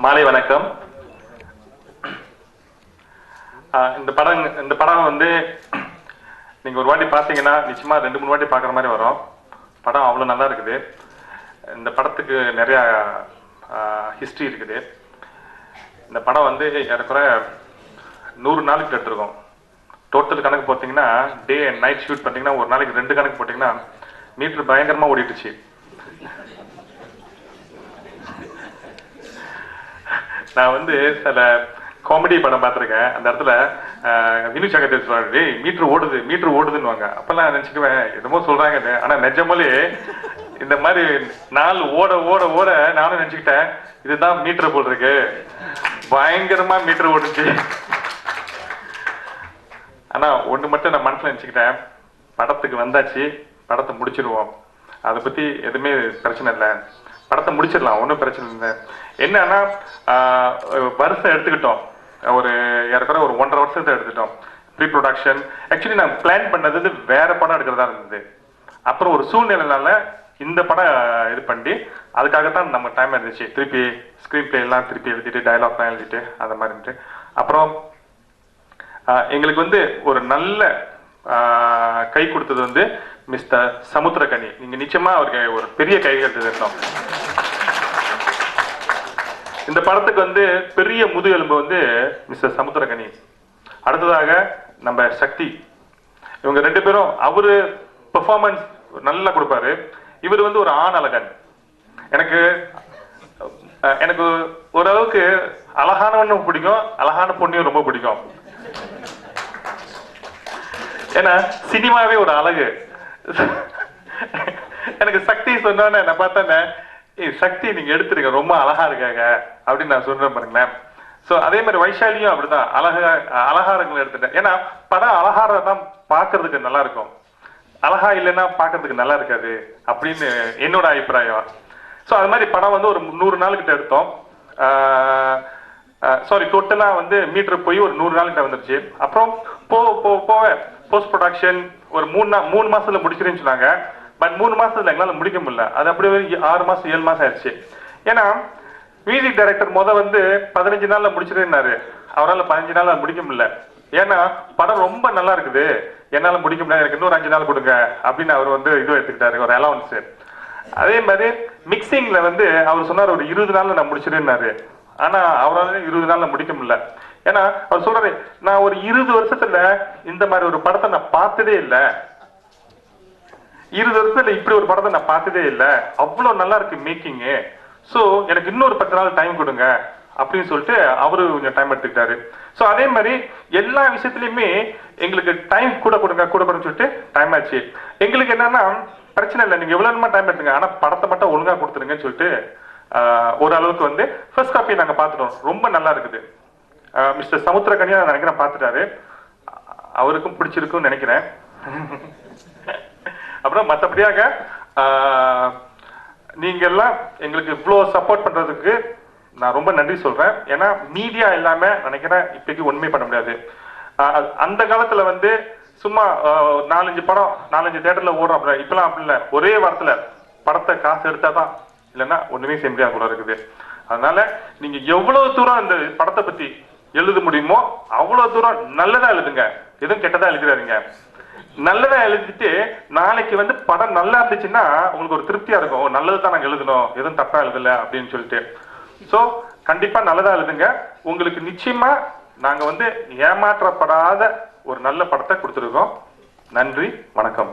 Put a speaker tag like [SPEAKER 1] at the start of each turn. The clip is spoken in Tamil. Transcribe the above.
[SPEAKER 1] மாலை வணக்கம். இந்த படம் வந்து நீங்க ஒரு வாட்டி பார்த்தீங்கன்னா நிச்சயமா 2-3 வாட்டி பார்க்குற மாதிரி வரும். படம் அவ்வளோ நல்லா இருக்குது. இந்த படத்துக்கு நிறைய ஹிஸ்ட்ரி இருக்குது. இந்த படம் வந்து ஏறக்குறைய 100 நாளுக்கு எடுத்துருக்கோம். டோட்டல் கணக்கு பார்த்தீங்கன்னா டே அண்ட் நைட் ஷூட் பார்த்தீங்கன்னா ஒரு நாளைக்கு 2 கணக்கு போட்டிங்கன்னா மீட்டர் பயங்கரமாக ஓடிட்டுச்சு. நான் வந்து சில காமெடி படம் பார்த்துருக்கேன். அந்த இடத்துல வினு சங்கர் சொல்றாரு, மீட்டர் ஓடுதுன்னு. அப்பெல்லாம் நினைச்சுக்குவேன் என்னமோ சொல்றாங்க. ஆனா நிஜமாலே இந்த மாதிரி நாள் ஓட ஓட ஓட நானும் நினைச்சுக்கிட்டேன் இதுதான் மீட்டர் போல் இருக்கு. பயங்கரமா மீட்டர் ஓடுச்சு. ஆனா ஒண்ணு மட்டும் நான் மனசுல நினைச்சுக்கிட்டேன், படத்துக்கு வந்தாச்சு, படத்தை முடிச்சிருவோம். அதை பத்தி எதுவுமே பிரச்சனை இல்லை, படத்தை முடிச்சிடலாம், ஒன்றும் பிரச்சனை இல்லை. என்னன்னா வருஷம் எடுத்துக்கிட்டோம், ஒரு ஏறக்குறைய ஒரு 1.5 வருஷத்தை எடுத்துட்டோம் ப்ரீ ப்ரொடக்ஷன். ஆக்சுவலி நான் பிளான் பண்ணது வேற படம் எடுக்கிறதா இருந்தது. அப்புறம் ஒரு சூழ்நிலைனால இந்த படம் இது பண்ணி அதுக்காகத்தான் நம்ம டைம் இருந்துச்சு. திருப்பி ஸ்கிரீன் பிளே எல்லாம் திருப்பி எழுதிட்டு டைலாக்லாம் எழுதிட்டு அந்த மாதிரி இருந்துட்டு அப்புறம் எங்களுக்கு வந்து ஒரு நல்ல கை கொடுத்தது வந்து மிஸ்டர் சமுத்திரகனி. நீங்க நிச்சயமா அவருக்கு ஒரு பெரிய கை எடுத்துருந்தோம். இந்த படத்துக்கு வந்து பெரிய முதுகெலும்பு வந்து மிஸ்டர் சமுத்திரகனி. அடுத்ததாக நம்ம சக்தி. இவங்க 2 பேரும், அவரு பெர்ஃபார்மன்ஸ் நல்லா கொடுப்பாரு, இவர் வந்து ஒரு ஆண் அழகன். எனக்கு ஓரளவுக்கு அழகானவனும் பிடிக்கும், அழகான பொண்ணையும் ரொம்ப பிடிக்கும். ஏன்னா சினிமாவே ஒரு அழகு. எனக்கு சக்தி சொன்னோன்னே நான் பார்த்தேன்னே, சக்தி நீங்க எடுத்துருங்க, ரொம்ப அழகா இருக்காங்க அப்படின்னு நான் சொல்றேன் பாருங்களேன். சோ அதே மாதிரி வைஷாலியும் அப்படிதான் அழகாரங்களை எடுத்துட்டேன். ஏன்னா படம் அழகார தான் பாக்குறதுக்கு நல்லா இருக்கும், அழகா இல்லைன்னா பாக்குறதுக்கு நல்லா இருக்காது அப்படின்னு என்னோட அபிப்பிராயம். சோ அது மாதிரி படம் வந்து ஒரு 100 நாளுக்கிட்ட எடுத்தோம். சாரி, டோட்டலா வந்து மீட்டர் போய் ஒரு 100 நாளுக்கிட்ட வந்துருச்சு. அப்புறம் போக போஸ்ட் ப்ரொடக்ஷன் ஒரு 3 மாசத்துல முடிச்சிருன்னு சொன்னாங்க. பட் 3 மாசத்துல எங்களால முடிக்க முடியல. அது அப்படியே 6 மாசம் 7 மாசம் ஆயிடுச்சு. ஏன்னா மியூசிக் டைரக்டர் வந்து 15 நாள்ல முடிச்சிருந்தாரு. அவரால் 15 நாள்ல முடிக்க முடியல. ஏன்னா படம் ரொம்ப நல்லா இருக்குது, என்னால முடிக்க முடியாது, எனக்கு இன்னொரு 5 நாள் கொடுங்க அப்படின்னு அவர் வந்து இது எடுத்துக்கிட்டாரு, ஒரு அலவன்ஸ். அதே மாதிரி மிக்சிங்ல வந்து அவர் சொன்னார் ஒரு 20 நாள்ல நான் முடிச்சிருந்தாரு. ஆனா அவரால் 20 நாள்ல முடிக்க முடியல. ஏன்னா அவர் சொல்றாரு, நான் ஒரு 20 வருஷத்துல இந்த மாதிரி ஒரு படத்தை நான் பார்த்ததே இல்லை, 20 வருஷத்துல இப்படி ஒரு படத்தை நான் பார்த்ததே இல்லை, அவ்வளவு நல்லா இருக்கு மேக்கிங்கு, சோ எனக்கு இன்னொரு 10 நாள் டைம் கொடுங்க அப்படின்னு சொல்லிட்டு அவரு கொஞ்சம் டைம் எடுத்துக்கிட்டாரு. சோ அதே மாதிரி எல்லா விஷயத்திலயுமே எங்களுக்கு டைம் கூட கொடுங்கன்னு சொல்லிட்டு டைம் ஆச்சு. எங்களுக்கு என்னன்னா பிரச்சனை இல்லை, நீங்க எவ்வளவு டைம் எடுத்துங்க, ஆனா படத்தை மட்டும் ஒழுங்கா கொடுத்துருங்கன்னு சொல்லிட்டு ஓரளவுக்கு வந்து ஃபர்ஸ்ட் காப்பி நாங்க பார்த்துட்டோம். ரொம்ப நல்லா இருக்குது. மிஸ்டர் சமுத்திரகனியா நான் நினைக்கிறேன் பார்த்துட்டாரு, அவருக்கும் பிடிச்சிருக்குன்னு நினைக்கிறேன். அப்புறம் மற்றபடியாக நீங்க எல்லாம் எங்களுக்கு இவ்வளவு சப்போர்ட் பண்றதுக்கு நான் ரொம்ப நன்றி சொல்றேன். ஏன்னா மீடியா இல்லாம நினைக்கிறேன் இப்படிக்கு ஒண்ணுமே பண்ண முடியாது. அந்த காலத்துல வந்து சும்மா 4-5 படம் 4-5 தியேட்டர்ல ஓடுறோம். இப்பெல்லாம் அப்படி இல்லை, ஒரே வாரத்துல படத்தை காசு எடுத்தாதான், இல்லைன்னா ஒண்ணுமே செய்ய முடியாது போல இருக்குது. அதனால நீங்க எவ்வளவு தூரம் இந்த படத்தை பத்தி எழுத முடியுமோ அவ்வளவு தூரம் நல்லதா எழுதுங்க, எதுவும் கெட்டதா எழுதிடாதீங்க. நல்லதா எழுதிட்டு நாளைக்கு வந்து படம் நல்லா இருந்துச்சுன்னா உங்களுக்கு ஒரு திருப்தியா இருக்கும், நல்லதுதான் நாங்க எழுதணும், எதுவும் தப்பா எழுதல அப்படின்னு சொல்லிட்டு. சோ கண்டிப்பா நல்லதா எழுதுங்க. உங்களுக்கு நிச்சயமா நாங்க வந்து ஏமாற்றப்படாத ஒரு நல்ல படத்தை கொடுத்துருக்கோம். நன்றி, வணக்கம்.